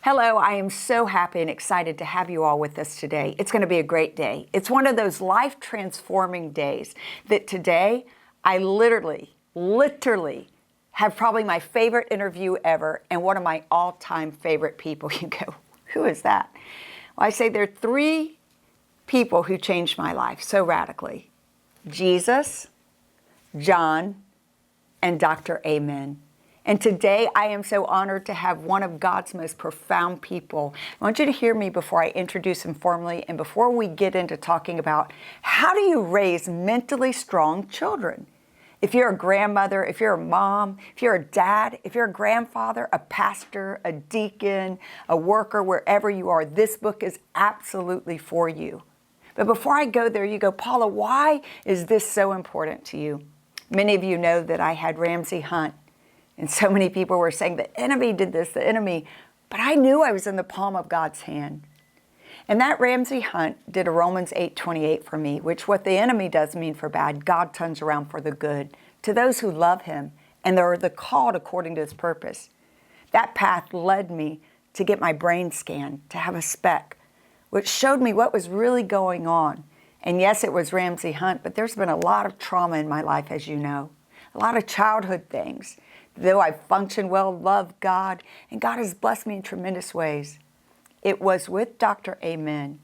Hello, I am so happy and excited to have you all with us today. It's going to be a great day. It's one of those life-transforming days that today I literally have probably my favorite interview ever and one of my all-time favorite people. You go, who is that? Well, I say there are three people who changed my life so radically: Jesus, John, and Dr. Amen. And today I am so honored to have one of God's most profound people. I want you to hear me before I introduce him formally and before we get into talking about how do you raise mentally strong children. If you're a grandmother, if you're a mom, if you're a dad, if you're a grandfather, a pastor, a deacon, a worker, wherever you are, this book is absolutely for you. But before I go there, you go, Paula, why is this so important to you? Many of you know that I had Ramsey Hunt. And so many people were saying, the enemy did this, the enemy. But I knew I was in the palm of God's hand. And that Ramsey Hunt did a Romans 8:28 for me, which what the enemy does mean for bad, God turns around for the good to those who love him and are the called according to his purpose. That path led me to get my brain scanned, to have a speck, which showed me what was really going on. And yes, it was Ramsey Hunt, but there's been a lot of trauma in my life, as you know, a lot of childhood things. Though I function well, love God, and God has blessed me in tremendous ways. It was with Dr. Amen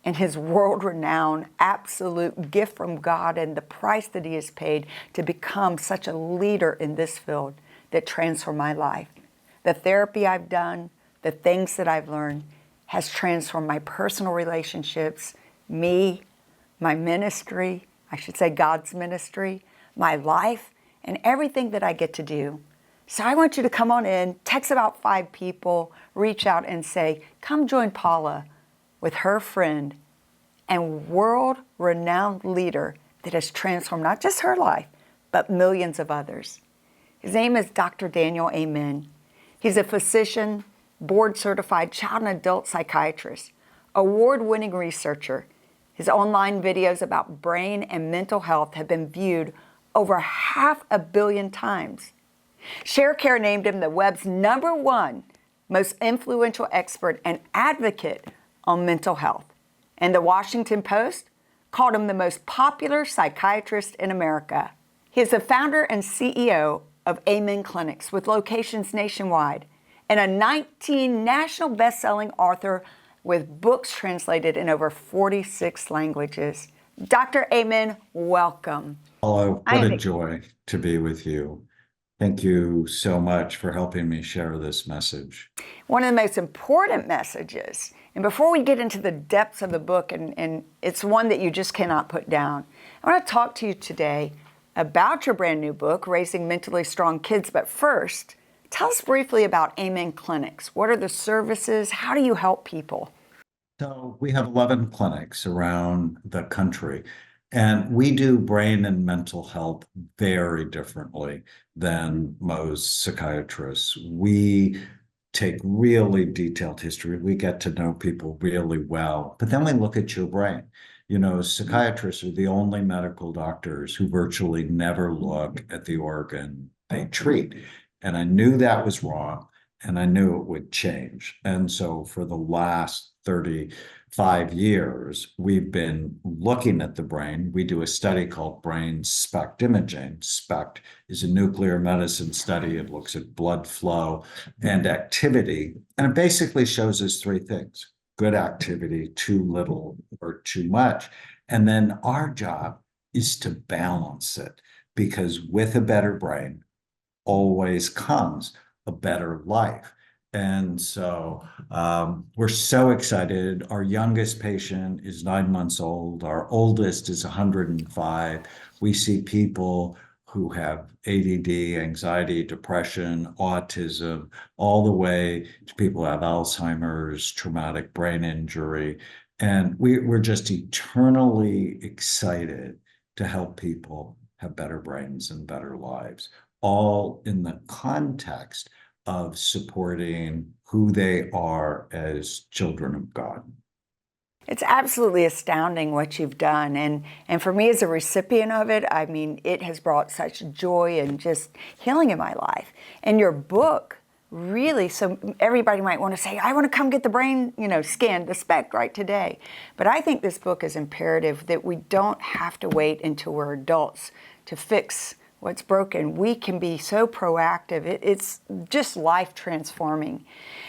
and his world-renowned absolute gift from God and the price that he has paid to become such a leader in this field that transformed my life. The therapy I've done, the things that I've learned has transformed my personal relationships, me, my ministry, I should say God's ministry, my life, and everything that I get to do. So I want you to come on in, text about 5 people, reach out and say, come join Paula with her friend and world-renowned leader that has transformed not just her life, but millions of others. His name is Dr. Daniel Amen. He's a physician, board-certified child and adult psychiatrist, award-winning researcher. His online videos about brain and mental health have been viewed over 500 million times. ShareCare named him the web's #1 most influential expert and advocate on mental health. And the Washington Post called him the most popular psychiatrist in America. He is the founder and CEO of Amen Clinics with locations nationwide and a 19 national best-selling author with books translated in over 46 languages. Dr. Amen, welcome. Oh, what a joy to be with you. Thank you so much for helping me share this message. One of the most important messages, and before we get into the depths of the book, and it's one that you just cannot put down, I want to talk to you today about your brand new book, Raising Mentally Strong Kids. But first, tell us briefly about Amen Clinics. What are the services? How do you help people? So we have 11 clinics around the country. And we do brain and mental health very differently than most psychiatrists. We take really detailed history. We get to know people really well, but then we look at your brain. You know, psychiatrists are the only medical doctors who virtually never look at the organ they treat. And I knew that was wrong, and I knew it would change. And so for the last 35 years, we've been looking at the brain. We do a study called brain SPECT imaging. SPECT is a nuclear medicine study. It looks at blood flow and activity, and it basically shows us 3 things: good activity, too little, or too much. And then our job is to balance it, because with a better brain always comes a better life. And so we're so excited. Our youngest patient is 9 months old. Our oldest is 105. We see people who have ADD, anxiety, depression, autism, all the way to people who have Alzheimer's, traumatic brain injury. And we're just eternally excited to help people have better brains and better lives, all in the context of supporting who they are as children of God. It's absolutely astounding what you've done. And for me as a recipient of it, I mean, it has brought such joy and just healing in my life. And your book really, so everybody might want to say, I want to come get the brain, scanned, the SPECT right today. But I think this book is imperative that we don't have to wait until we're adults to fix what's broken. We can be so proactive. It's just life transforming.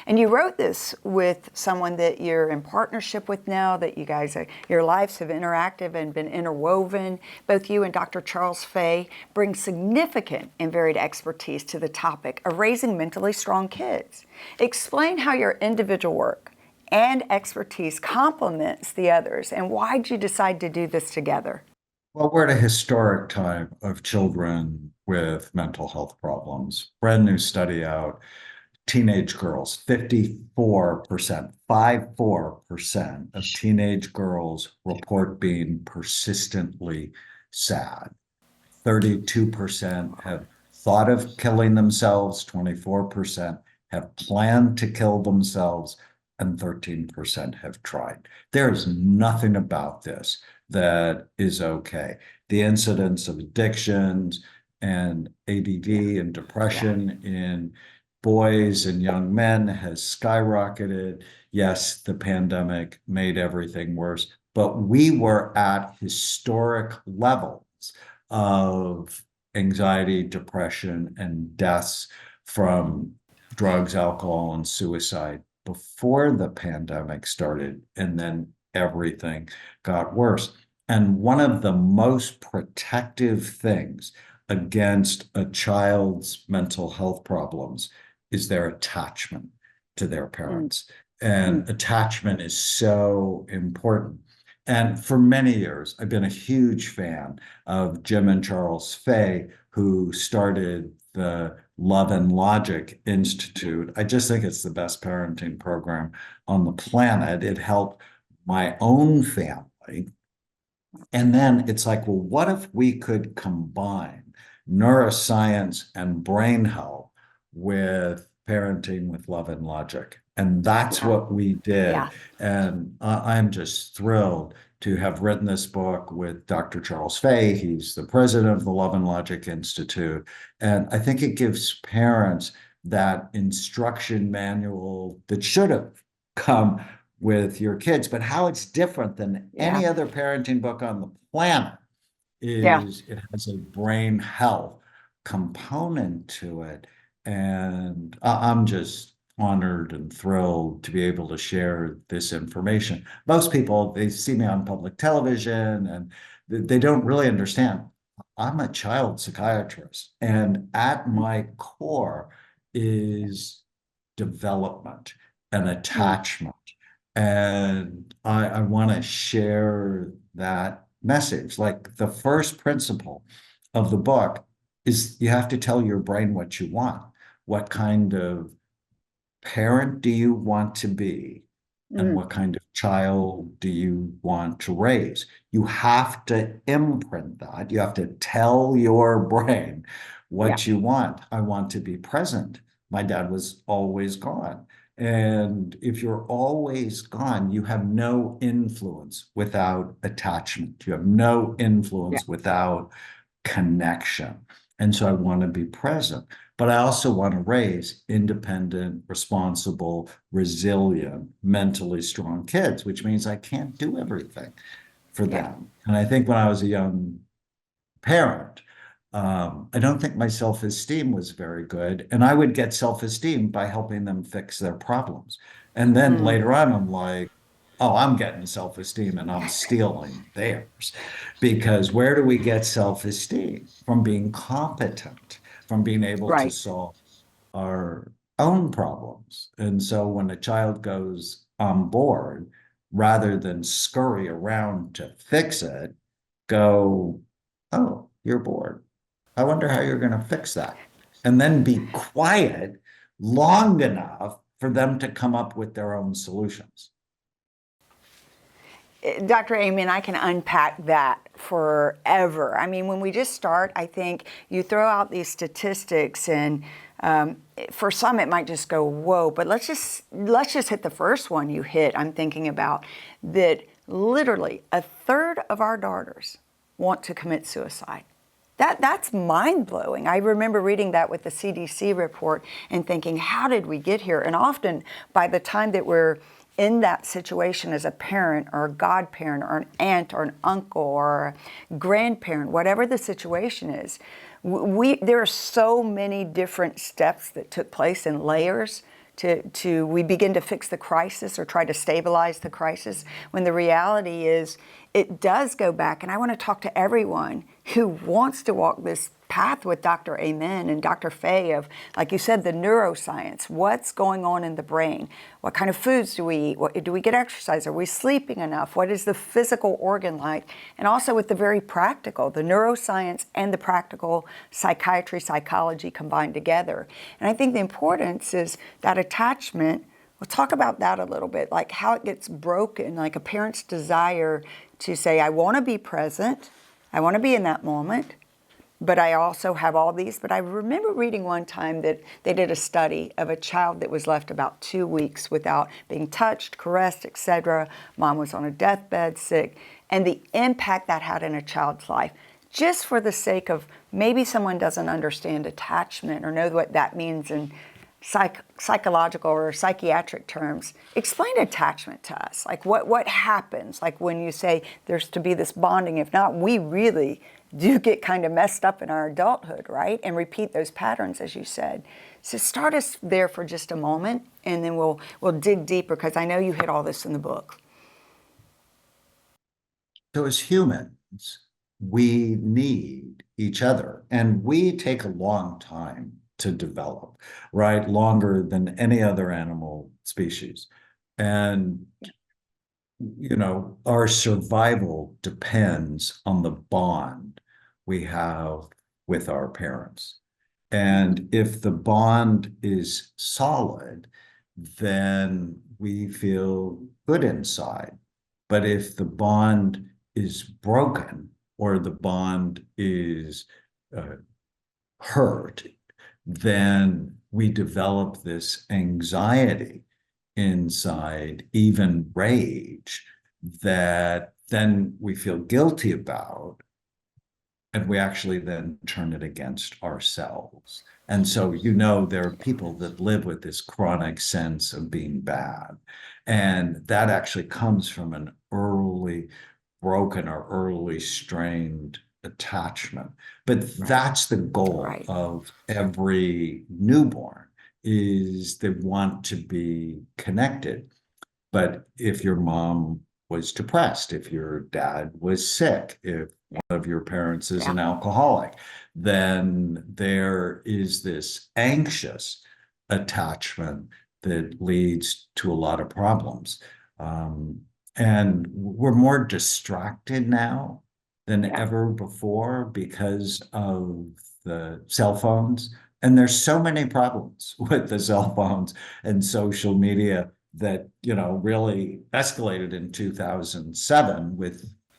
And you wrote this with someone that you're in partnership with now, that you guys, your lives have interacted and been interwoven. Both you and Dr. Charles Fay bring significant and varied expertise to the topic of raising mentally strong kids. Explain how your individual work and expertise complements the others, and why did you decide to do this together? Well, we're at a historic time of children with mental health problems. Brand new study out, teenage girls, 54% of teenage girls report being persistently sad. 32% have thought of killing themselves, 24% have planned to kill themselves, and 13% have tried. There's nothing about this that is okay. The incidence of addictions and ADD and depression in boys and young men has skyrocketed. Yes, the pandemic made everything worse, but we were at historic levels of anxiety, depression, and deaths from drugs, alcohol, and suicide before the pandemic started, and then everything got worse. And one of the most protective things against a child's mental health problems is their attachment to their parents. And attachment is so important. And for many years, I've been a huge fan of Jim and Charles Fay, who started the Love and Logic Institute. I just think it's the best parenting program on the planet. It helped my own family. And then it's like, well, what if we could combine neuroscience and brain health with parenting with love and logic? And that's what we did. Yeah. And I'm just thrilled to have written this book with Dr. Charles Fay. He's the president of the Love and Logic Institute. And I think it gives parents that instruction manual that should have come with your kids, but how it's different than any other parenting book on the planet is it has a brain health component to it. And I'm just honored and thrilled to be able to share this information. Most people, they see me on public television and they don't really understand. I'm a child psychiatrist, and at my core is development and attachment. And I want to share that message. Like, the first principle of the book is you have to tell your brain what you want. What kind of parent do you want to be? And what kind of child do you want to raise? You have to imprint that. You have to tell your brain what you want. I want to be present. My dad was always gone. And if you're always gone, you have no influence without attachment. You have no influence without connection. And so I want to be present, but I also want to raise independent, responsible, resilient, mentally strong kids, which means I can't do everything for them. And I think when I was a young parent, I don't think my self-esteem was very good. And I would get self-esteem by helping them fix their problems. And then later on, I'm like, oh, I'm getting self-esteem and I'm stealing theirs. Because where do we get self-esteem? From being competent, from being able to solve our own problems. And so when a child goes on board, rather than scurry around to fix it, go, oh, you're bored. I wonder how you're going to fix that. And then be quiet long enough for them to come up with their own solutions. Dr. Amy, I can unpack that forever. I mean, when we just start, I think you throw out these statistics, and for some it might just go, whoa, but let's just hit the first one you hit. I'm thinking about that literally a third of our daughters want to commit suicide. That's mind-blowing. I remember reading that with the CDC report and thinking, how did we get here? And often by the time that we're in that situation as a parent or a godparent or an aunt or an uncle or a grandparent, whatever the situation is, there are so many different steps that took place in layers to we begin to fix the crisis or try to stabilize the crisis, when the reality is it does go back. And I want to talk to everyone who wants to walk this path with Dr. Amen and Dr. Faye of, like you said, the neuroscience. What's going on in the brain? What kind of foods do we eat? Do we get exercise? Are we sleeping enough? What is the physical organ like? And also with the very practical, the neuroscience and the practical psychiatry, psychology combined together. And I think the importance is that attachment. We'll talk about that a little bit, like how it gets broken, like a parent's desire to say, I want to be present, I want to be in that moment, but I also have all these. But I remember reading one time that they did a study of a child that was left about 2 weeks without being touched, caressed, etc. Mom was on a deathbed, sick, and the impact that had in a child's life. Just for the sake of maybe someone doesn't understand attachment or know what that means in psychological or psychiatric terms, explain attachment to us. Like what happens? Like when you say there's to be this bonding, if not, we really do get kind of messed up in our adulthood, right? And repeat those patterns, as you said. So start us there for just a moment, and then we'll dig deeper, because I know you hit all this in the book. So as humans, we need each other, and we take a long time to develop, right? Longer than any other animal species. And, you know, our survival depends on the bond we have with our parents. And if the bond is solid, then we feel good inside. But if the bond is broken or the bond is hurt, then we develop this anxiety inside, even rage, that then we feel guilty about, and we actually then turn it against ourselves. And so, you know, there are people that live with this chronic sense of being bad. And that actually comes from an early broken or early strained attachment. But that's the goal of every newborn, is they want to be connected. But if your mom was depressed, if your dad was sick, if one of your parents is an alcoholic, then there is this anxious attachment that leads to a lot of problems. And we're more distracted now than ever before because of the cell phones. And there's so many problems with the cell phones and social media that, you know, really escalated in 2007 when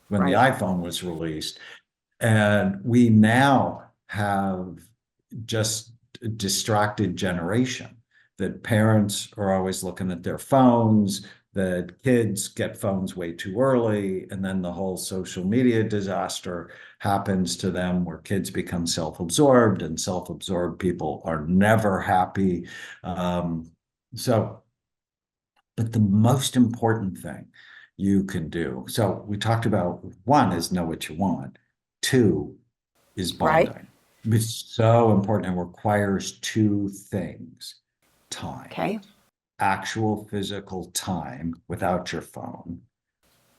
the iPhone was released. And we now have just a distracted generation, that parents are always looking at their phones, that kids get phones way too early, and then the whole social media disaster happens to them, where kids become self-absorbed, and self-absorbed people are never happy. But the most important thing you can do, so we talked about, one is know what you want, two is bonding. It's so important, and requires two things: time, actual physical time without your phone,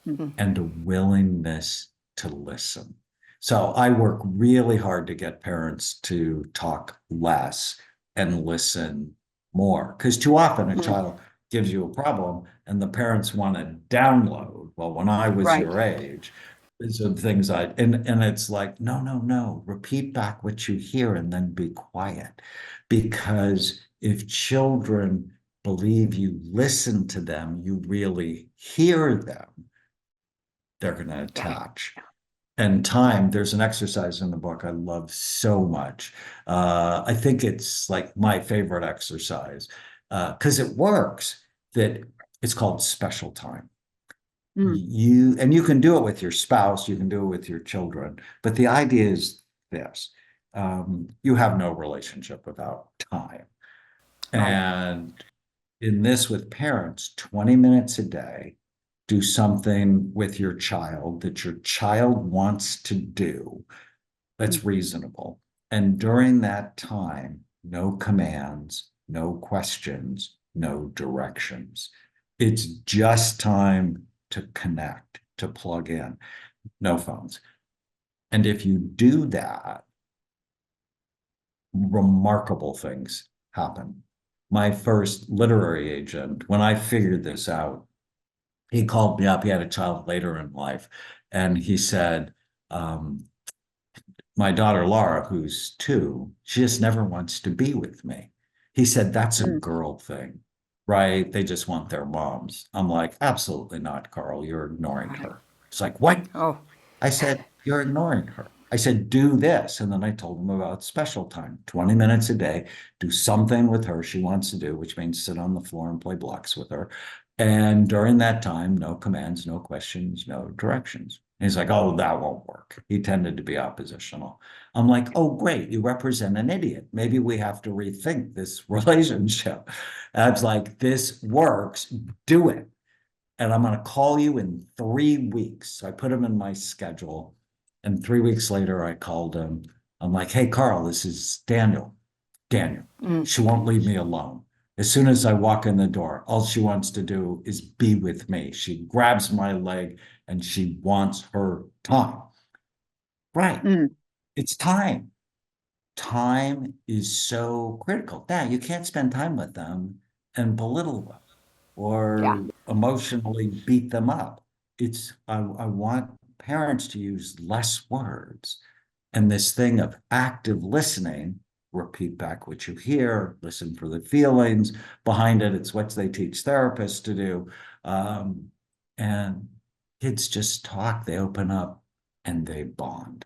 and a willingness to listen. So I work really hard to get parents to talk less and listen more, because too often a child gives you a problem and the parents want to download. Well, when I was your age, these are things and it's like, no, repeat back what you hear and then be quiet. Because if children believe you listen to them, you really hear them, they're going to attach. And time, there's an exercise in the book I love so much. I think it's like my favorite exercise, because it works, that it's called special time. You can do it with your spouse, you can do it with your children, but the idea is this. You have no relationship without time. Right. And in this with parents, 20 minutes a day, do something with your child that your child wants to do that's reasonable. And during that time, no commands, no questions, no directions. It's just time to connect, to plug in, no phones. And if you do that, remarkable things happen. My first literary agent, when I figured this out, he called me up. He had a child later in life, and he said, my daughter Laura, who's 2, she just never wants to be with me. He said, that's a girl thing, right? They just want their moms. I'm like, absolutely not, Carl. You're ignoring Right. her. It's like, what? Oh, I said, you're ignoring her. I said, do this. And then I told him about special time, 20 minutes a day, do something with her she wants to do, which means sit on the floor and play blocks with her. And during that time, no commands, no questions, no directions. And he's like, oh, that won't work. He tended to be oppositional. I'm like, oh, great. You represent an idiot. Maybe we have to rethink this relationship. And I was like, this works. Do it. And I'm going to call you in 3 weeks. So I put him in my schedule. And 3 weeks later, I called him. I'm like, hey, Carl, this is Daniel. Daniel, she won't leave me alone. As soon as I walk in the door, all she wants to do is be with me. She grabs my leg and she wants her time. Right. It's time. Time is so critical. Now, you can't spend time with them and belittle them yeah. or emotionally beat them up. I want parents to use less words. And this thing of active listening, repeat back what you hear, listen for the feelings behind it. It's what they teach therapists to do. And kids just talk, they open up, and they bond.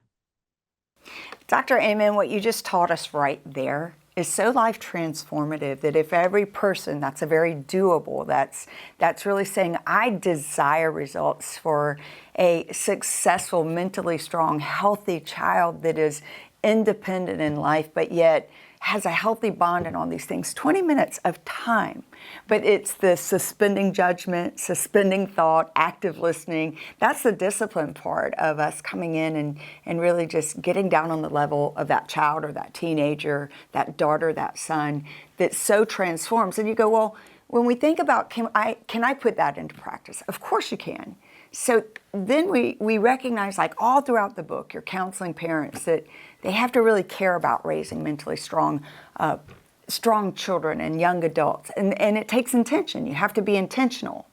Dr. Amen, what you just taught us right there is so life transformative that if every person, that's a very doable, that's really saying, I desire results for a successful, mentally strong, healthy child that is independent in life, but yet has a healthy bond and all these things. 20 minutes of time, but it's the suspending judgment, suspending thought, active listening. That's the discipline part of us coming in and really just getting down on the level of that child or that teenager, that daughter, that son, that so transforms. And you go, well, when we think about, can I put that into practice? Of course you can. So then we recognize, like all throughout the book, you're counseling parents that they have to really care about raising mentally strong children and young adults. And it takes intention. You have to be intentional.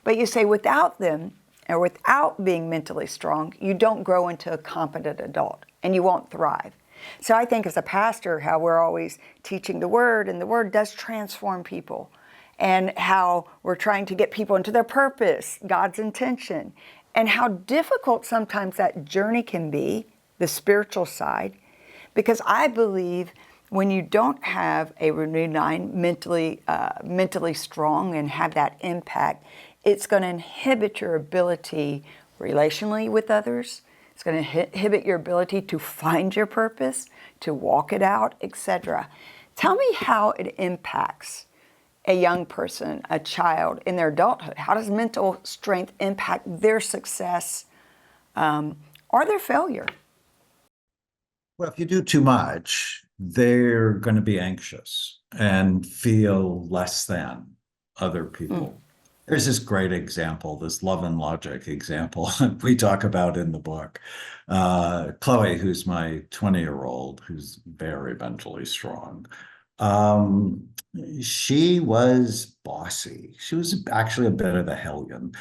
But you say without them, or without being mentally strong, you don't grow into a competent adult and you won't thrive. So I think as a pastor, how we're always teaching the Word, and the Word does transform people, and how we're trying to get people into their purpose, God's intention, and how difficult sometimes that journey can be, the spiritual side, because I believe when you don't have a renewed mind, mentally strong and have that impact, it's going to inhibit your ability relationally with others. It's going to inhibit your ability to find your purpose, to walk it out, etc. Tell me how it impacts a young person, a child in their adulthood. How does mental strength impact their success or their failure? Well, if you do too much, they're going to be anxious and feel less than other people. There's this great example, this love and logic example we talk about in the book. Chloe, who's my 20-year-old, who's very mentally strong, she was bossy. She was actually a bit of a hellion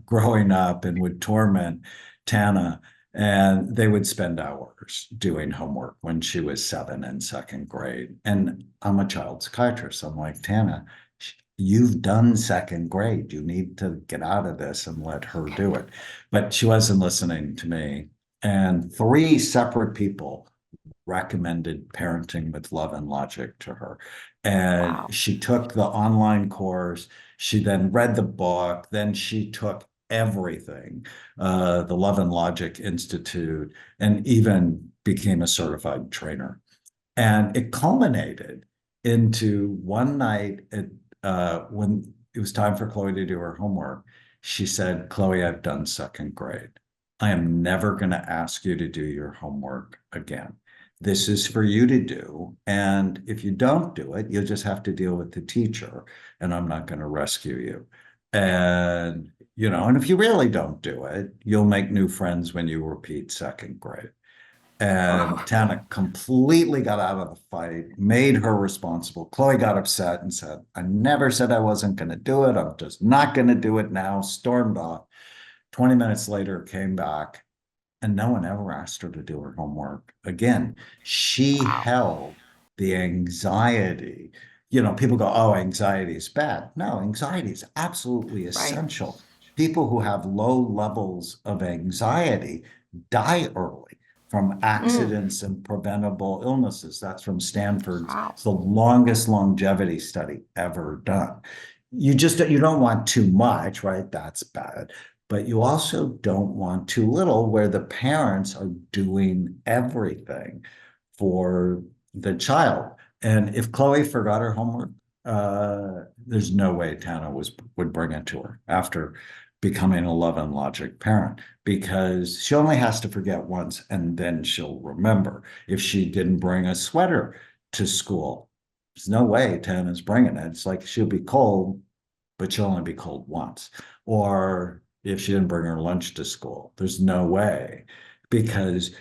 growing up and would torment Tana. And they would spend hours doing homework when she was 7 in second grade. And I'm a child psychiatrist. I'm like, Tana, you've done second grade. You need to get out of this and let her do it. But she wasn't listening to me. And 3 separate people recommended Parenting with Love and Logic to her. And Wow. she took the online course. She then read the book. Then she took everything, the Love and Logic Institute, and even became a certified trainer. And it culminated into one night when it was time for Chloe to do her homework. She said, Chloe, I've done second grade. I am never going to ask you to do your homework again. This is for you to do. And if you don't do it, you'll just have to deal with the teacher, and I'm not going to rescue you. And, and if you really don't do it, you'll make new friends when you repeat second grade. And Oh, Tana completely got out of the fight, made her responsible. Chloe got upset and said, I never said I wasn't going to do it. I'm just not going to do it now. Stormed off. 20 minutes later, came back, and no one ever asked her to do her homework again. She wow. held the anxiety. People go, oh, anxiety is bad. No, anxiety is absolutely Right. essential. People who have low levels of anxiety die early from Mm, accidents and preventable illnesses. That's from Stanford's. wow. It's the longest longevity study ever done. You don't want too much, right? That's bad. But you also don't want too little where the parents are doing everything for the child. And if Chloe forgot her homework, there's no way Tana would bring it to her after becoming a Love and Logic parent, because she only has to forget once and then she'll remember. If she didn't bring a sweater to school, there's no way Tana's bringing it. It's like she'll be cold, but she'll only be cold once. Or if she didn't bring her lunch to school, there's no way, because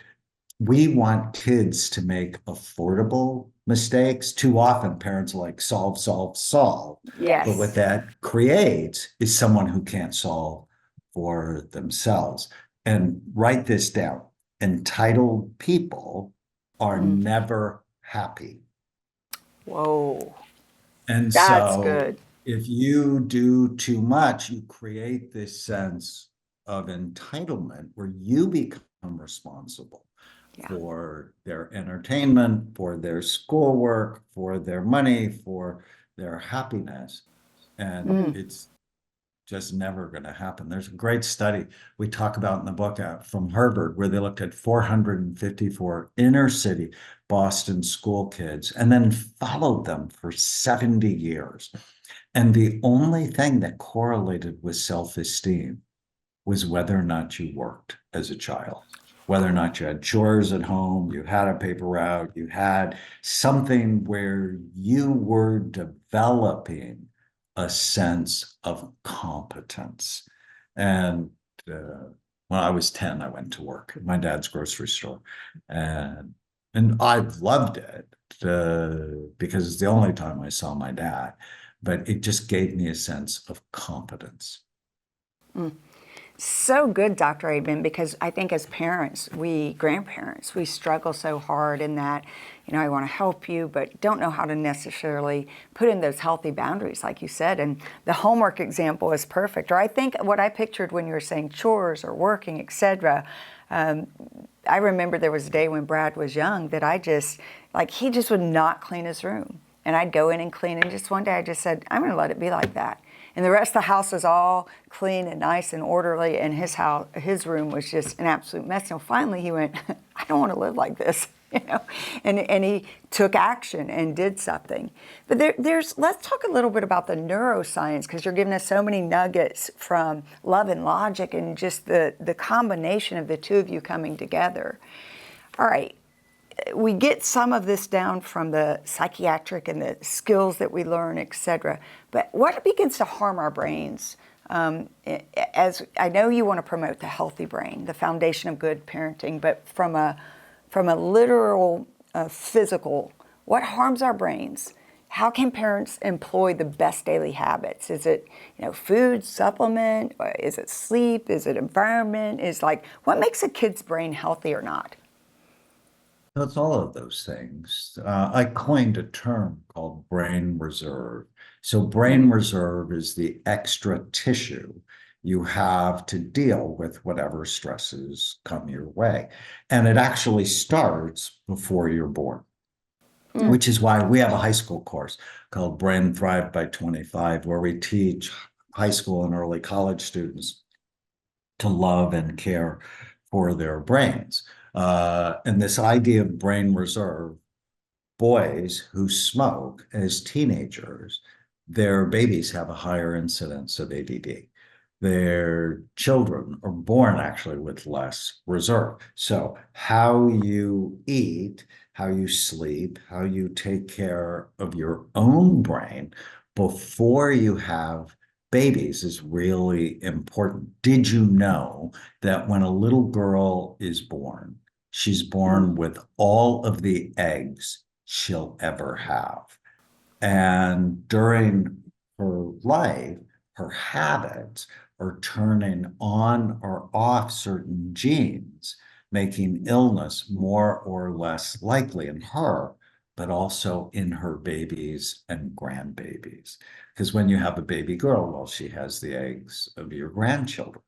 we want kids to make affordable mistakes. Too often, parents are like, solve, solve, solve. But what Yes. that creates is someone who can't solve for themselves. And write this down: entitled people are Mm. never happy. Whoa. And That's so good. if you do too much, you create this sense of entitlement where you become responsible Yeah. for their entertainment, for their schoolwork, for their money, for their happiness. And Mm. it's just never going to happen. There's a great study we talk about in the book from Harvard where they looked at 454 inner city Boston school kids and then followed them for 70 years. And the only thing that correlated with self-esteem was whether or not you worked as a child, whether or not you had chores at home, you had a paper route, you had something where you were developing a sense of competence. And when I was 10, I went to work at my dad's grocery store. And I loved it because it's the only time I saw my dad. But it just gave me a sense of competence. Mm. So good, Dr. Aben, because I think as parents, grandparents, we struggle so hard in that, I want to help you, but don't know how to necessarily put in those healthy boundaries, like you said. And the homework example is perfect. Or I think what I pictured when you were saying chores or working, etc. I remember there was a day when Brad was young that he just would not clean his room. And I'd go in and clean. And just one day I just said, I'm going to let it be like that. And the rest of the house was all clean and nice and orderly, and his room was just an absolute mess. So finally he went, I don't want to live like this, and he took action and did something. But let's talk a little bit about the neuroscience, because you're giving us so many nuggets from Love and Logic and just the combination of the two of you coming together. All right. We get some of this down from the psychiatric and the skills that we learn, et cetera. But what begins to harm our brains? As I know you want to promote the healthy brain, the foundation of good parenting, but from a literal, physical, what harms our brains? How can parents employ the best daily habits? Is it, food, supplement? Is it sleep? Is it environment? What makes a kid's brain healthy or not? So it's all of those things. I coined a term called brain reserve. So brain reserve is the extra tissue you have to deal with whatever stresses come your way. And it actually starts before you're born, Mm. which is why we have a high school course called Brain Thrive by 25, where we teach high school and early college students to love and care for their brains. And this idea of brain reserve, boys who smoke as teenagers, their babies have a higher incidence of ADD. Their children are born actually with less reserve. So, how you eat, how you sleep, how you take care of your own brain before you have babies is really important. Did you know that when a little girl is born, she's born with all of the eggs she'll ever have? And during her life, her habits are turning on or off certain genes, making illness more or less likely in her, but also in her babies and grandbabies. Because when you have a baby girl, well, she has the eggs of your grandchildren.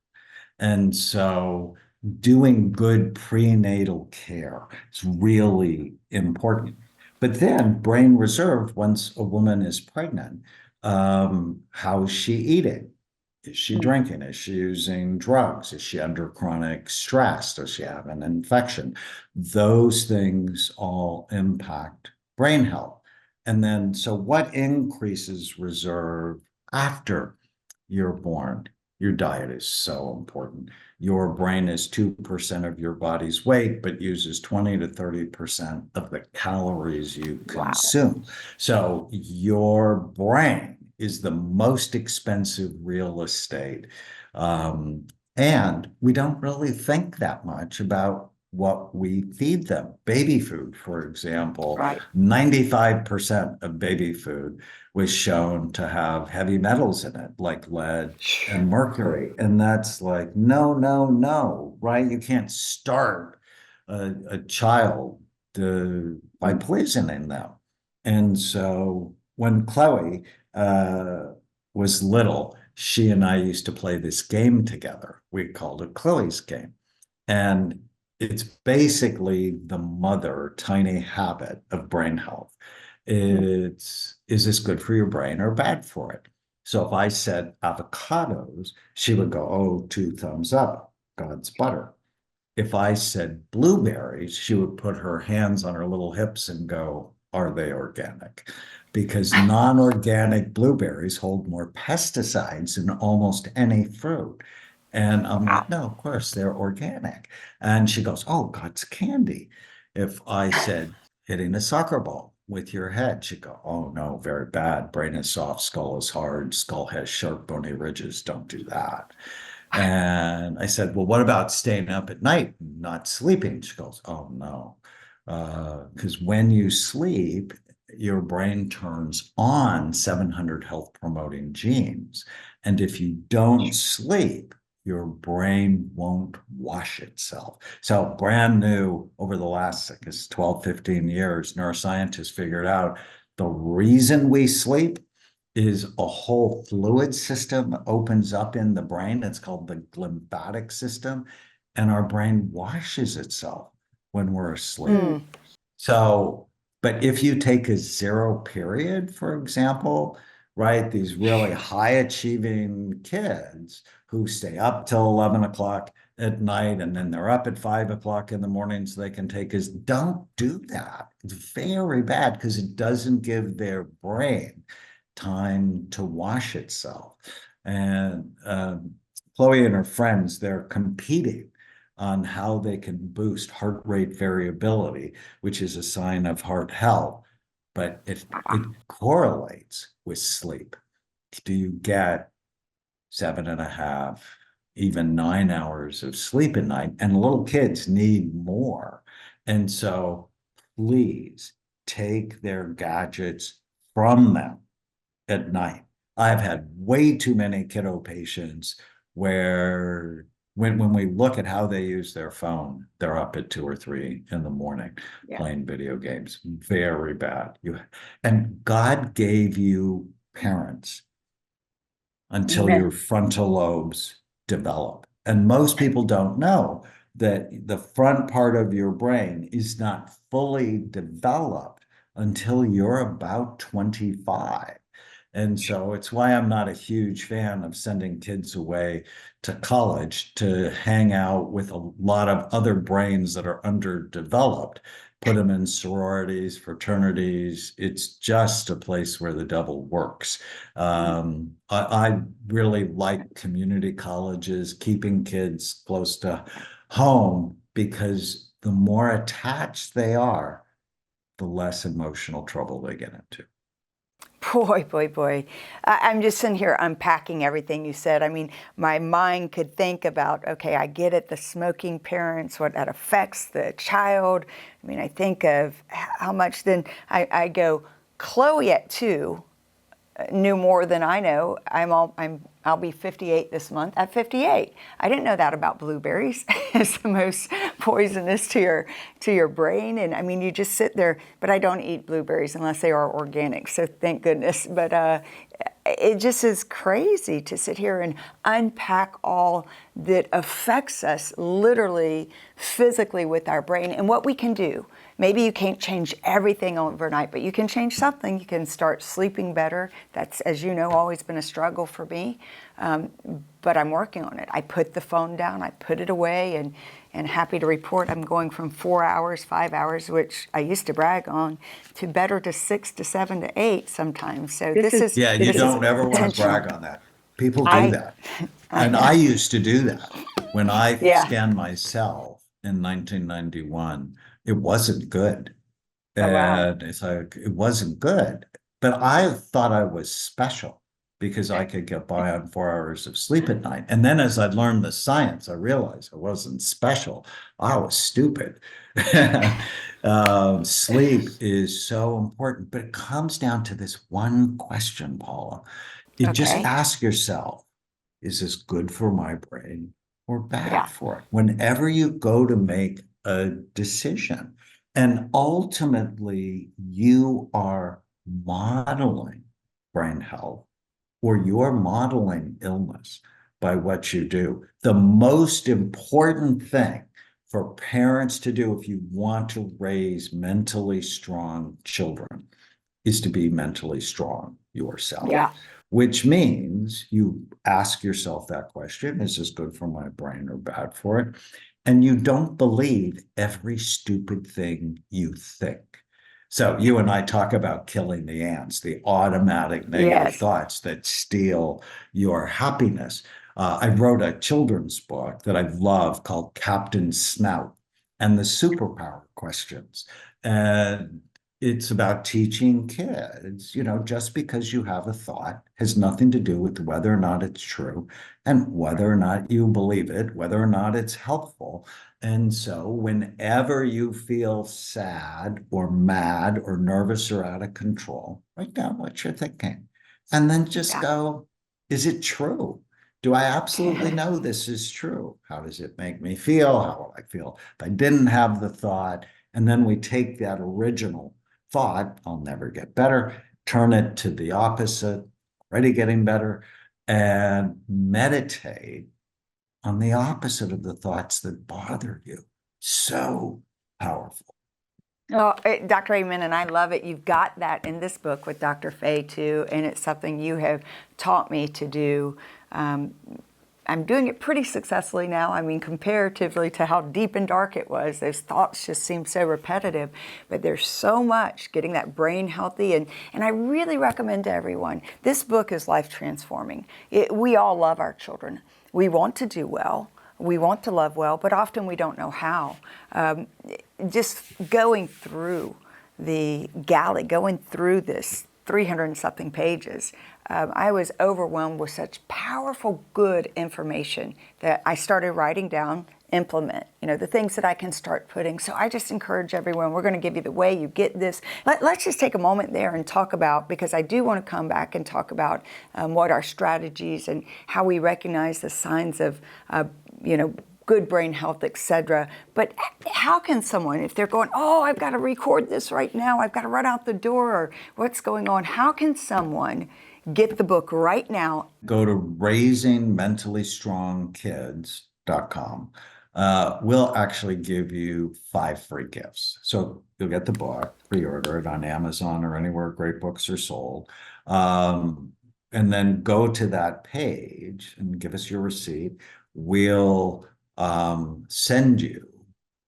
And so doing good prenatal care is really important. But then brain reserve, once a woman is pregnant, how is she eating? Is she drinking? Is she using drugs? Is she under chronic stress? Does she have an infection? Those things all impact brain health. And then, so what increases reserve after you're born? Your diet is so important. Your brain is 2% of your body's weight, but uses 20 to 30% of the calories you Wow. consume. So your brain is the most expensive real estate. And we don't really think that much about what we feed them. Baby food, for example, Right. 95% of baby food was shown to have heavy metals in it, like lead and mercury. And that's like, no, no, no, right? You can't start a child by poisoning them. And so when Chloe was little, she and I used to play this game together. We called it Chloe's game. And it's basically the mother tiny habit of brain health. It's, is this good for your brain or bad for it? So if I said avocados, she would go, oh, 2 thumbs up, God's butter. If I said blueberries, she would put her hands on her little hips and go, are they organic? Because non-organic blueberries hold more pesticides than almost any fruit. And I'm Wow. like, no, of course they're organic. And she goes, oh, God's candy. If I said hitting a soccer ball with your head, she'd go, oh, no, very bad. Brain is soft, skull is hard, skull has sharp, bony ridges. Don't do that. And I said, well, what about staying up at night, not sleeping? She goes, oh, no. Because when you sleep, your brain turns on 700 health promoting genes. And if you don't sleep, your brain won't wash itself. So brand new over the last, I guess, 12, 15 years, neuroscientists figured out the reason we sleep is a whole fluid system opens up in the brain. It's called the lymphatic system. And our brain washes itself when we're asleep. So, but if you take a 0 period, for example, right, these really high achieving kids who stay up till 11 o'clock at night and then they're up at 5 o'clock in the morning so they can take is don't do that. It's very bad because it doesn't give their brain time to wash itself. And Chloe and her friends, they're competing on how they can boost heart rate variability, which is a sign of heart health, but it correlates with sleep. Do you get 7.5, even 9 hours of sleep at night? And little kids need more. And so please take their gadgets from them at night. I've had way too many kiddo patients where when we look at how they use their phone, they're up at 2 or 3 in the morning playing video games. Very bad. And God gave you parents until Amen. your frontal lobes develop. And most people don't know that the front part of your brain is not fully developed until you're about 25. And so it's why I'm not a huge fan of sending kids away to college to hang out with a lot of other brains that are underdeveloped. Put them in sororities, fraternities. It's just a place where the devil works. I really like community colleges, keeping kids close to home, because the more attached they are, the less emotional trouble they get into. Boy, boy, boy. I'm just sitting here unpacking everything you said. I mean, my mind could think about, okay, I get it, the smoking parents, what that affects the child. I mean, I think of how much then I go, Chloe at 2 knew more than I know. I'll be 58 this month. At 58, I didn't know that about blueberries. It's the most poisonous to your brain. And I mean, you just sit there. But I don't eat blueberries unless they are organic. So thank goodness. But it just is crazy to sit here and unpack all that affects us literally, physically with our brain and what we can do. Maybe you can't change everything overnight, but you can change something. You can start sleeping better. That's, as you know, always been a struggle for me. But I'm working on it. I put the phone down, I put it away, and happy to report I'm going from 4 hours, 5 hours, which I used to brag on, to better to 6 to 7 to 8 sometimes. So this is Yeah, you this is don't ever want to intentional. brag on that. People do I that. And I used to do that. When I yeah. scanned myself in 1991, it wasn't good. Oh wow. And it's like, it wasn't good. But I thought I was special because I could get by on 4 hours of sleep at night. And then as I learned the science, I realized I wasn't special. I was stupid. Sleep is so important, but it comes down to this one question, Paula. You just Okay. ask yourself, is this good for my brain or bad Yeah. for it? Whenever you go to make a decision, and ultimately you are modeling brain health, or you're modeling illness by what you do. The most important thing for parents to do if you want to raise mentally strong children is to be mentally strong yourself, Yeah. which means you ask yourself that question, is this good for my brain or bad for it? And you don't believe every stupid thing you think. So you and I talk about killing the ants, the automatic negative Yes. thoughts that steal your happiness. I wrote a children's book that I love called Captain Snout and the Superpower Questions. And it's about teaching kids, just because you have a thought has nothing to do with whether or not it's true and whether or not you believe it, whether or not it's helpful. And so whenever you feel sad or mad or nervous or out of control, write down what you're thinking and then just Yeah. go, is it true? Do I absolutely know this is true? How does it make me feel? How will I feel if I didn't have the thought? And then we take that original thought, I'll never get better, turn it to the opposite, already getting better, and meditate on the opposite of the thoughts that bother you. So powerful. Oh, Dr. Amen, and I love it. You've got that in this book with Dr. Faye too, and it's something you have taught me to do. I'm doing it pretty successfully now. I mean, comparatively to how deep and dark it was, those thoughts just seem so repetitive. But there's so much getting that brain healthy. And I really recommend to everyone, this book is life transforming. We all love our children. We want to do well. We want to love well, but often we don't know how. Just going through the galley, going through this 300 and something pages, I was overwhelmed with such powerful, good information that I started writing down, implement, the things that I can start putting. So I just encourage everyone, we're going to give you the way you get this. Let's just take a moment there and talk about, because I do want to come back and talk about what our strategies and how we recognize the signs of, good brain health, etc. But how can someone, if they're going, oh, I've got to record this right now, I've got to run out the door, or what's going on, how can someone get the book right now? Go to raisingmentallystrongkids.com. We'll actually give you 5 free gifts. So you'll get the book, pre-order it on Amazon or anywhere great books are sold. And then go to that page and give us your receipt. We'll send you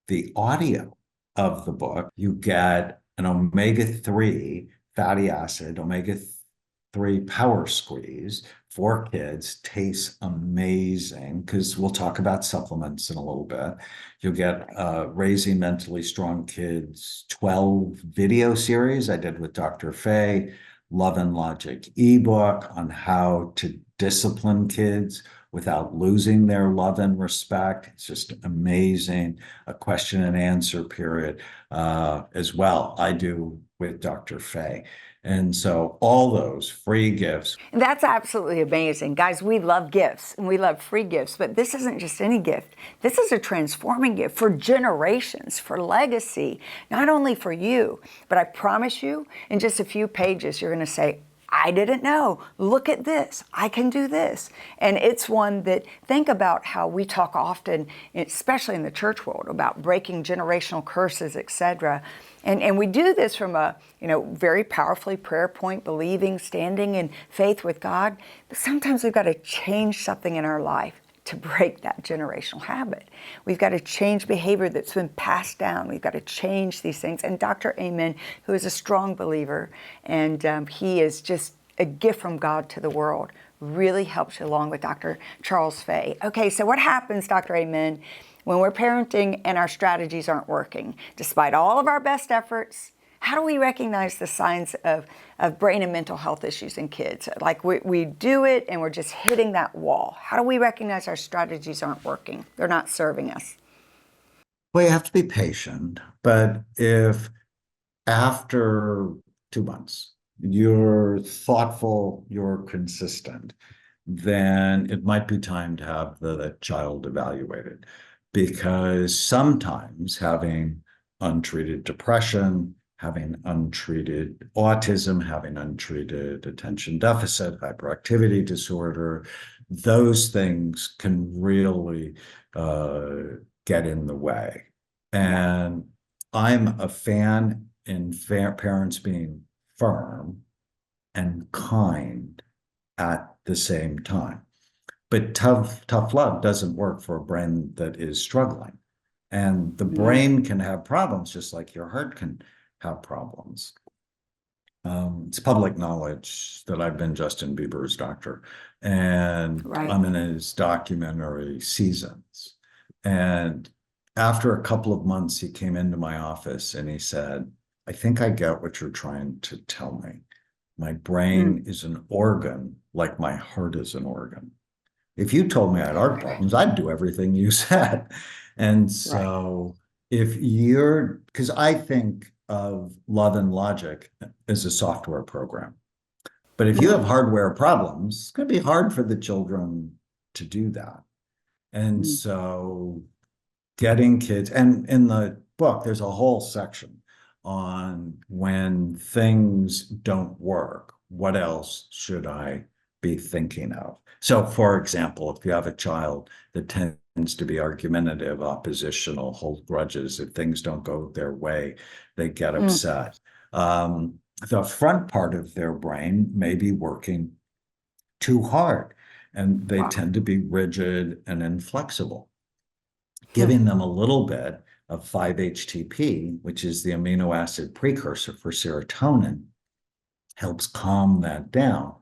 the audio of the book. You get an omega-3 fatty acid, omega-3 power squeeze for kids. Tastes amazing, because we'll talk about supplements in a little bit. You'll get Raising Mentally Strong Kids 12 video series I did with Dr. Faye, Love and Logic ebook on how to discipline kids without losing their love and respect. It's just amazing. A question and answer period as well. I do with Dr. Faye. And so all those free gifts. That's absolutely amazing. Guys, we love gifts and we love free gifts, but this isn't just any gift. This is a transforming gift for generations, for legacy, not only for you, but I promise you, in just a few pages, you're going to say, I didn't know. Look at this. I can do this. And it's one that, think about how we talk often, especially in the church world, about breaking generational curses, etc. And we do this from a, very powerfully prayer point, believing, standing in faith with God. But sometimes we've got to change something in our life to break that generational habit. We've got to change behavior that's been passed down. We've got to change these things. And Dr. Amen, who is a strong believer, and he is just a gift from God to the world, really helps you along with Dr. Charles Fay. Okay, so what happens, Dr. Amen, when we're parenting and our strategies aren't working? Despite all of our best efforts, how do we recognize the signs of brain and mental health issues in kids? Like we do it and we're just hitting that wall. How do we recognize our strategies aren't working? They're not serving us. Well, you have to be patient, but if after 2 months you're thoughtful, you're consistent, then it might be time to have the child evaluated. Because sometimes having untreated depression, having untreated autism, having untreated attention deficit, hyperactivity disorder, those things can really get in the way. And I'm a fan in parents being firm and kind at the same time. But tough love doesn't work for a brain that is struggling. And the brain can have problems just like your heart can have problems. It's public knowledge that I've been Justin Bieber's doctor, and I'm in his documentary Seasons. And after a couple of months, he came into my office and he said, I think I get what you're trying to tell me. My brain is an organ like my heart is an organ. If you told me I had heart problems, I'd do everything you said. And so because I think of Love and Logic as a software program. But if you have hardware problems, it's going to be hard for the children to do that. And so getting kids, and in the book, there's a whole section on when things don't work, what else should I be thinking of? So, for example, if you have a child that tends to be argumentative, oppositional, hold grudges, if things don't go their way, they get upset. The front part of their brain may be working too hard, and they tend to be rigid and inflexible. Giving them a little bit of 5-HTP, which is the amino acid precursor for serotonin, helps calm that down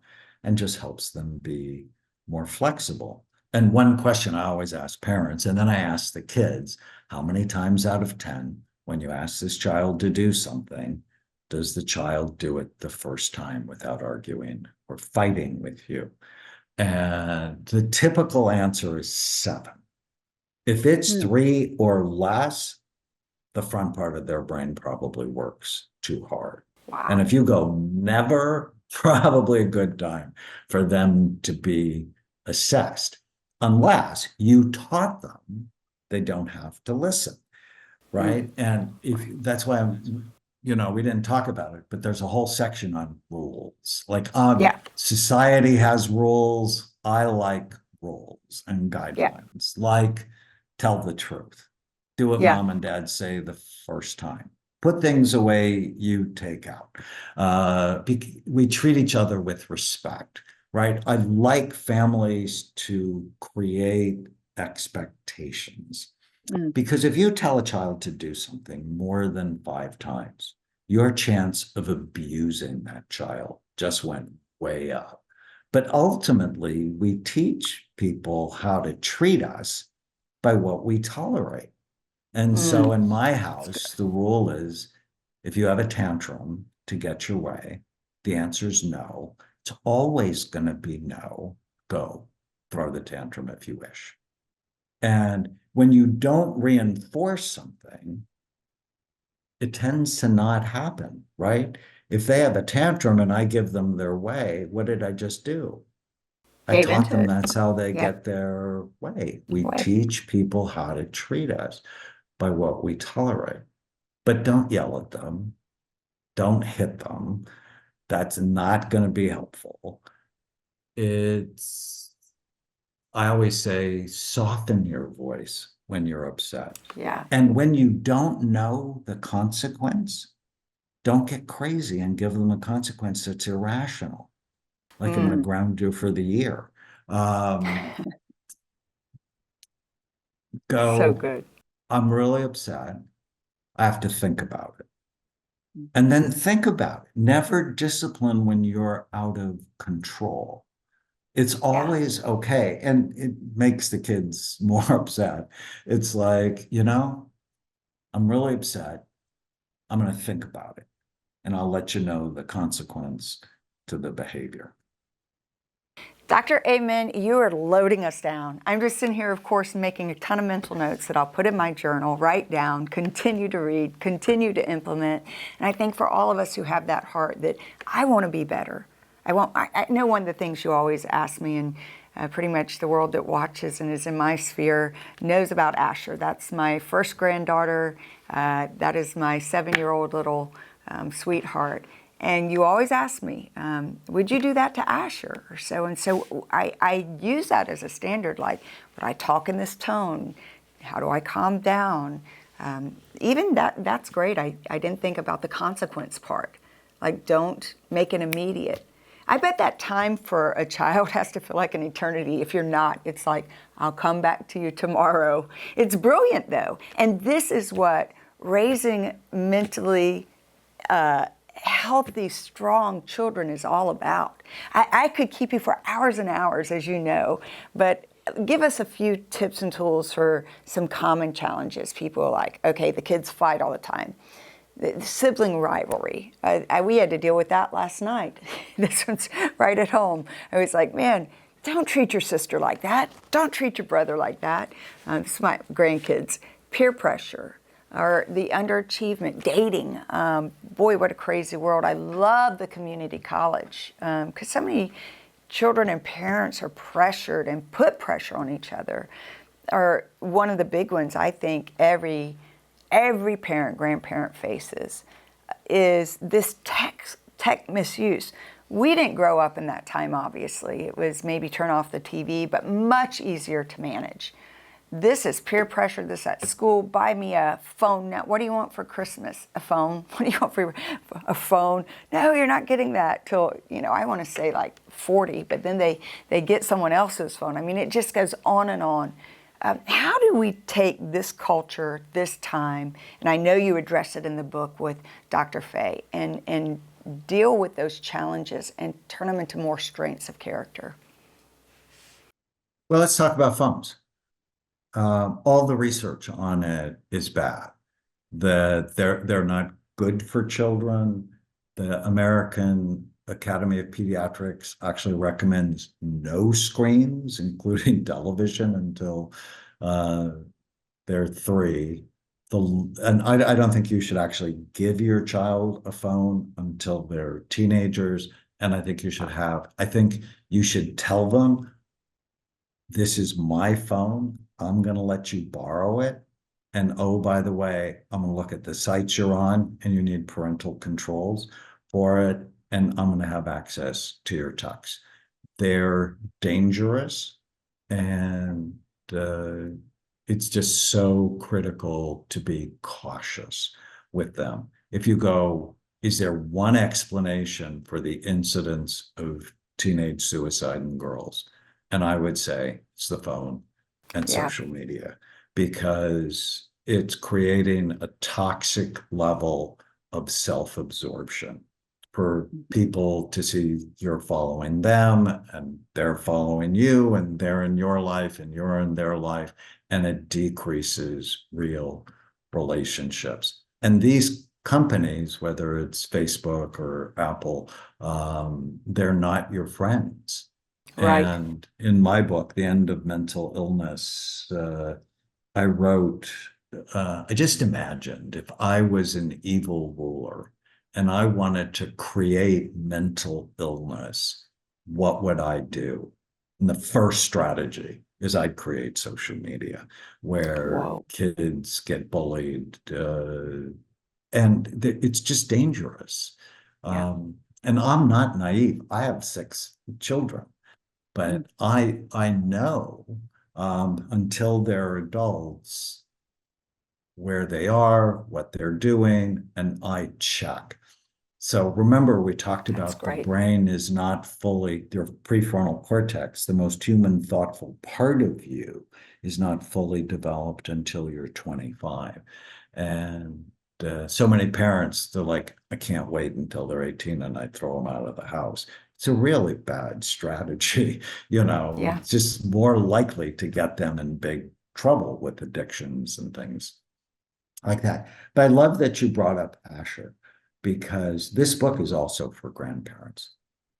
and just helps them be more flexible. And one question I always ask parents, and then I ask the kids, how many times out of 10, when you ask this child to do something, does the child do it the first time without arguing or fighting with you? And the typical answer is 7. If it's 3 or less, the front part of their brain probably works too hard. And if you go never, probably a good time for them to be assessed, unless you taught them they don't have to listen, right? And that's why we didn't talk about it, but there's a whole section on rules. Like, society has rules. I like rules and guidelines. Like, tell the truth. Do what mom and dad say the first time. put things away you take out. We treat each other with respect, right? I like families to create expectations. Because if you tell a child to do something more than 5 times, your chance of abusing that child just went way up. But ultimately, we teach people how to treat us by what we tolerate. And so in my house, the rule is if you have a tantrum to get your way, the answer is no. It's always going to be no. Go throw the tantrum if you wish. And when you don't reinforce something, it tends to not happen, right? If they have a tantrum and I give them their way, what did I just do? I Gave taught into them it. that's how they Yeah. get their way. We Way. teach people how to treat us by what we tolerate. But don't yell at them. Don't hit them. That's not going to be helpful. I always say, soften your voice when you're upset. Yeah. And when you don't know the consequence, don't get crazy and give them a consequence that's irrational. Like I'm going to ground you for the year. So Go, good. I'm really upset. I have to think about it. And then think about it. Never discipline when you're out of control. It's Yeah. always okay. And it makes the kids more upset. It's like, I'm really upset. I'm going to think about it. And I'll let you know the consequence to the behavior. Dr. Amen, you are loading us down. I'm just in here, of course, making a ton of mental notes that I'll put in my journal, write down, continue to read, continue to implement. And I think for all of us who have that heart that I want to be better. I know one of the things you always ask me, and pretty much the world that watches and is in my sphere knows about Asher. That's my first granddaughter. That is my 7-year-old little sweetheart. And you always ask me, would you do that to Asher or so? And so I use that as a standard, like, would I talk in this tone? How do I calm down? Even that's great. I didn't think about the consequence part. Like, don't make it immediate. I bet that time for a child has to feel like an eternity. If you're not, it's like, I'll come back to you tomorrow. It's brilliant, though. And this is what raising mentally healthy, strong children is all about. I could keep you for hours and hours, as you know, but give us a few tips and tools for some common challenges. People are like, okay, the kids fight all the time. The sibling rivalry. We had to deal with that last night. This one's right at home. I was like, man, don't treat your sister like that. Don't treat your brother like that. This is my grandkids. Peer pressure, or the underachievement, dating. Boy, what a crazy world. I love the community college because so many children and parents are pressured and put pressure on each other. Or one of the big ones I think every parent, grandparent faces is this tech misuse. We didn't grow up in that time, obviously. It was maybe turn off the TV, but much easier to manage. This is peer pressure, this at school, buy me a phone now. What do you want for Christmas? A phone? What do you want for a phone? No, you're not getting that till, I want to say like 40, but then they get someone else's phone. I mean, it just goes on and on. How do we take this culture, this time, and I know you address it in the book with Dr. Faye, and deal with those challenges and turn them into more strengths of character? Well, let's talk about phones. All the research on it is bad. That they're not good for children. The American Academy of Pediatrics actually recommends no screens, including television, until they're 3. And I don't think you should actually give your child a phone until they're teenagers. And I think you should tell them, this is my phone. I'm going to let you borrow it. And oh, by the way, I'm going to look at the sites you're on and you need parental controls for it. And I'm going to have access to your texts. They're dangerous, and it's just so critical to be cautious. with them. If you go, is there one explanation for the incidence of teenage suicide in girls? And I would say it's the phone and Yeah. social media, because it's creating a toxic level of self-absorption for people to see you're following them and they're following you and they're in your life and you're in their life, and it decreases real relationships. And these companies, whether it's Facebook or Apple, they're not your friends. Right. And in my book, The End of Mental Illness, I wrote, I just imagined if I was an evil ruler and I wanted to create mental illness, what would I do? And the first strategy is I'd create social media where Whoa. kids get bullied, and it's just dangerous. Yeah. And I'm not naive. I have 6 children, but I know until they're adults where they are, what they're doing, and I check. So remember, we talked That's about the great. brain is not fully, your prefrontal cortex, the most human, thoughtful part of you, is not fully developed until you're 25. And so many parents, they're like, I can't wait until they're 18 and I throw them out of the house. It's a really bad strategy. Yeah. It's just more likely to get them in big trouble with addictions and things like that. But I love that you brought up Asher, because this book is also for grandparents.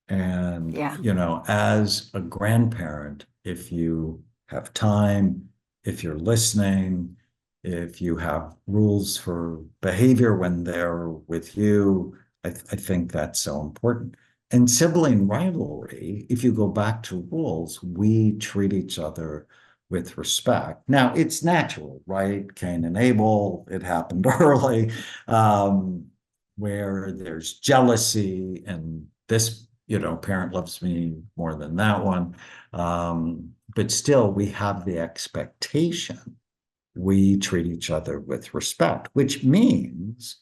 And, Yeah. as a grandparent, if you have time, if you're listening, if you have rules for behavior when they're with you, I think that's so important. And sibling rivalry, if you go back to rules, we treat each other with respect. Now, it's natural, right? Cain and Abel, it happened early, where there's jealousy and this, parent loves me more than that one. But still, we have the expectation we treat each other with respect, which means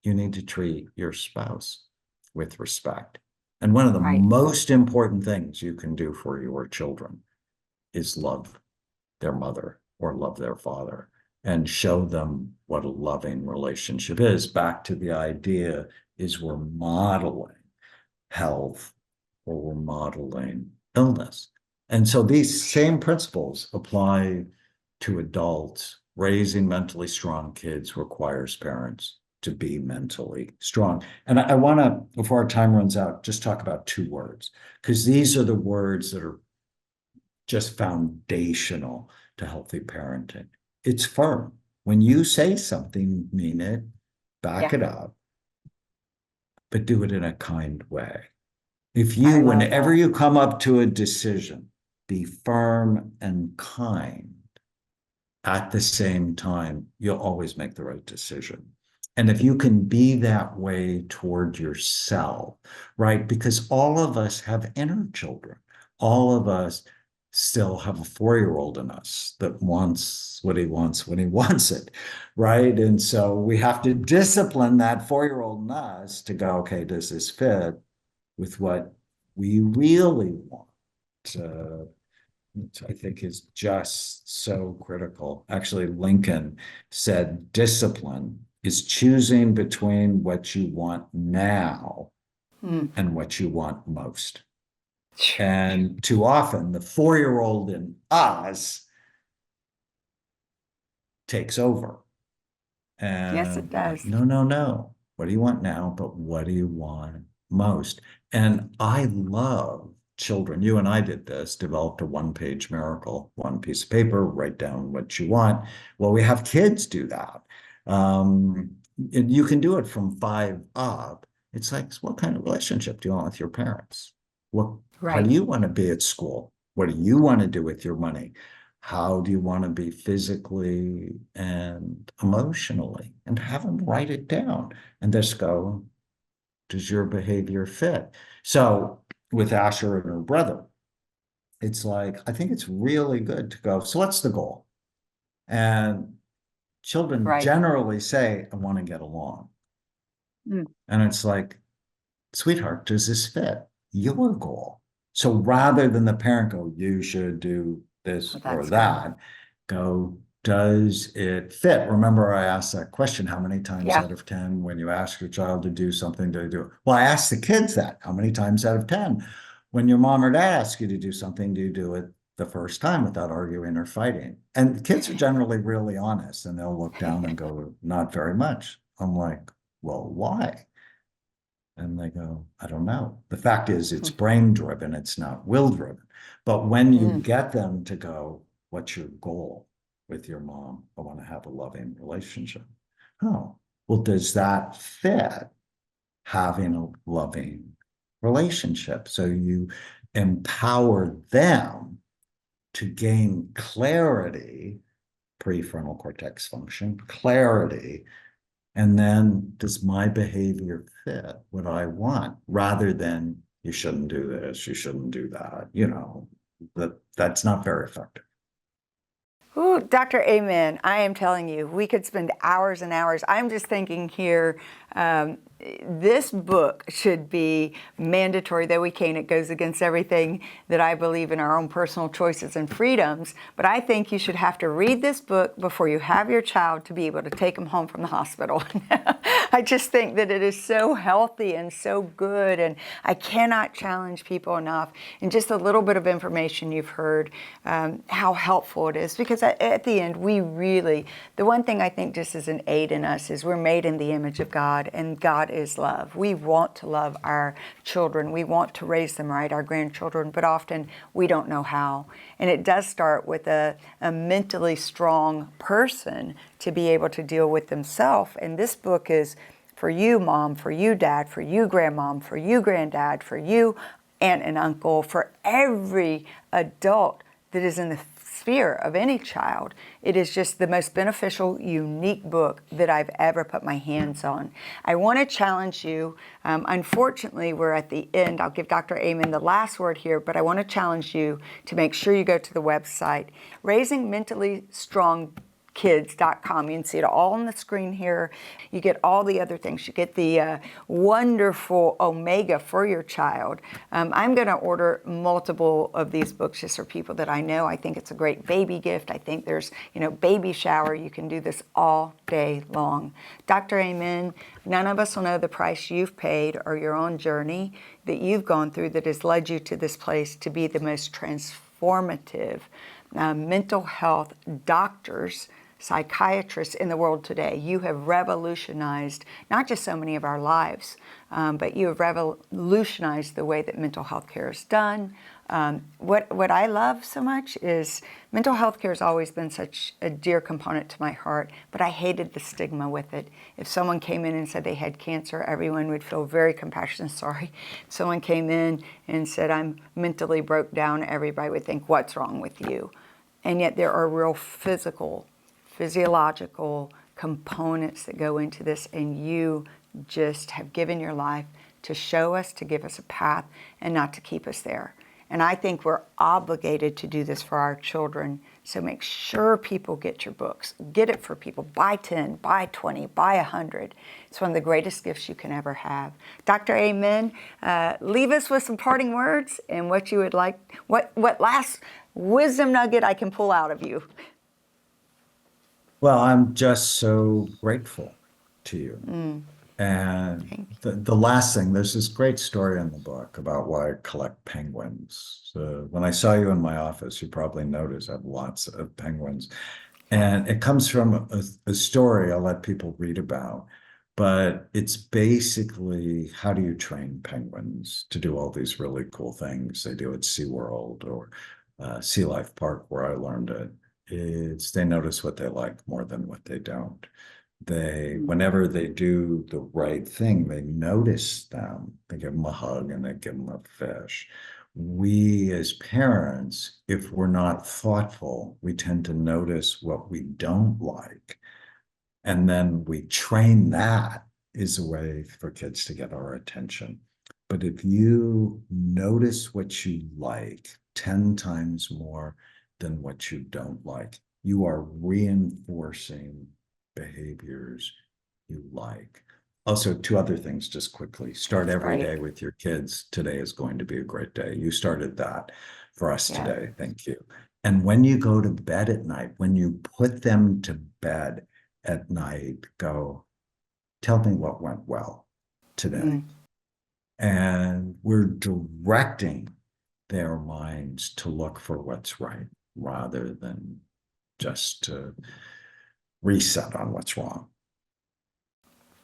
you need to treat your spouse with respect. And one of the Right. most important things you can do for your children is love their mother or love their father and show them what a loving relationship is. Back to the idea is we're modeling health or we're modeling illness. And so these same principles apply to adults. Raising mentally strong kids requires parents to be mentally strong. And I want to, before our time runs out, just talk about 2 words, because these are the words that are just foundational to healthy parenting. It's firm. When you say something, mean it, back Yeah. it up, but do it in a kind way. I love Whenever that. you come up to a decision, be firm and kind at the same time, you'll always make the right decision. And if you can be that way toward yourself, right? Because all of us have inner children. All of us still have a 4-year-old in us that wants what he wants when he wants it, right? And so we have to discipline that 4-year-old in us to go, okay, does this fit with what we really want? Which I think is just so critical. Actually, Lincoln said discipline is choosing between what you want now Mm. and what you want most. And too often, the 4-year-old in us takes over. Yes, it And like, does. no, no, no. What do you want now? But what do you want most? And I love children. You and I did this, developed a 1-page miracle, 1 piece of paper, write down what you want. Well, we have kids do that. And you can do it from 5 up. It's like, what kind of relationship do you want with your parents? How do Right. you want to be at school? What do you want to do with your money? How do you want to be physically and emotionally? And have them write it down and just go, does your behavior fit? So with Asher and her brother, it's like, I think it's really good to go, so what's the goal? And children Right. generally say, I want to get along. Mm. And it's like, sweetheart, does this fit your goal? So rather than the parent go, you should do this Well, or that's good. that, go, does it fit? Remember, I asked that question, how many times Yeah. out of 10 when you ask your child to do something, do they do it? Well, I ask the kids that, how many times out of 10 when your mom or dad asks you to do something, do you do it the first time without arguing or fighting? And kids are generally really honest and they'll look down and go, not very much. I'm like, well, why? And they go, I don't know. The fact is, it's brain driven, it's not will driven. But when you Mm. get them to go, what's your goal with your mom? I want to have a loving relationship. Oh, well, does that fit having a loving relationship? So you empower them to gain clarity, prefrontal cortex function, clarity. And then does my behavior fit what I want rather than you shouldn't do this, you shouldn't do that, that's not very effective. Ooh, Dr. Amen. I am telling you, we could spend hours and hours. I'm just thinking here, this book should be mandatory, though we can't. It goes against everything that I believe in our own personal choices and freedoms. But I think you should have to read this book before you have your child to be able to take them home from the hospital. I just think that it is so healthy and so good. And I cannot challenge people enough. And just a little bit of information you've heard, how helpful it is. Because at the end, the one thing I think just as an aid in us is we're made in the image of God, and God is love. We want to love our children. We want to raise them right, our grandchildren, but often we don't know how. And it does start with a mentally strong person to be able to deal with themselves. And this book is for you, mom, for you, dad, for you, grandmom, for you, granddad, for you, aunt and uncle, for every adult that is in the sphere of any child. It is just the most beneficial, unique book that I've ever put my hands on. I want to challenge you. Unfortunately, we're at the end. I'll give Dr. Amen the last word here, but I want to challenge you to make sure you go to the website, Raising Mentally Strong kids.com. You can see it all on the screen here. You get all the other things. You get the wonderful Omega for your child. I'm going to order multiple of these books just for people that I know. I think it's a great baby gift. I think there's, baby shower. You can do this all day long. Dr. Amen, none of us will know the price you've paid or your own journey that you've gone through that has led you to this place to be the most transformative mental health doctors, psychiatrists in the world today. You have revolutionized not just so many of our lives, but you have revolutionized the way that mental health care is done. What I love so much is mental health care has always been such a dear component to my heart, but I hated the stigma with it. If someone came in and said they had cancer, everyone would feel very compassionate, sorry. If someone came in and said, I'm mentally broke down, everybody would think, what's wrong with you? And yet there are real physiological components that go into this, and you just have given your life to show us, to give us a path, and not to keep us there. And I think we're obligated to do this for our children. So make sure people get your books. Get it for people. Buy 10, buy 20, buy 100. It's one of the greatest gifts you can ever have. Dr. Amen, leave us with some parting words and what you would like, what last wisdom nugget I can pull out of you. Well, I'm just so grateful to you. And Thank the last thing, there's this great story in the book about why I collect penguins. So when I saw you in my office, you probably noticed I have lots of penguins. you. Yeah. And it comes from a story I'll let people read about. But it's basically, how do you train penguins to do all these really cool things they do at SeaWorld or Sea Life Park, where I learned it? It's they notice what they like more than what they don't. Whenever they do the right thing, they notice them. They give them a hug and they give them a fish. We as parents, if we're not thoughtful, we tend to notice what we don't like. And then we train that is a way for kids to get our attention. But if you notice what you like 10 times more than what you don't like, you are reinforcing behaviors you like. Also, two other things just quickly. Start That's every great. day with your kids. Today is going to be a great day. You started that for us Yeah. today. Thank you. And when you go to bed at night, when you put them to bed at night, go, tell me what went well today. And we're directing their minds to look for what's right rather than just to reset on what's wrong.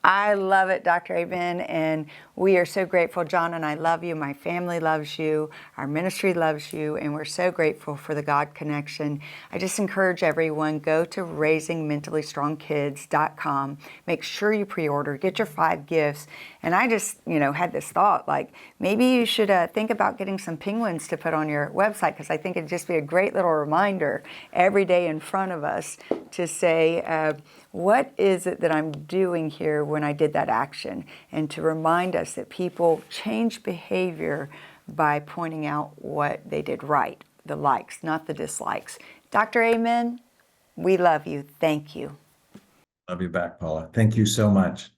I love it, Dr. Amen, and we are so grateful. John and I love you. My family loves you. Our ministry loves you, and we're so grateful for the God connection. I just encourage everyone, go to raisingmentallystrongkids.com. Make sure you pre-order. Get your 5 gifts. And I just, had this thought, like, maybe you should think about getting some penguins to put on your website, because I think it'd just be a great little reminder every day in front of us to say, what is it that I'm doing here when I did that action? And to remind us that people change behavior by pointing out what they did right, the likes, not the dislikes. Dr. Amen, we love you. Thank you. Love you back, Paula. Thank you so much.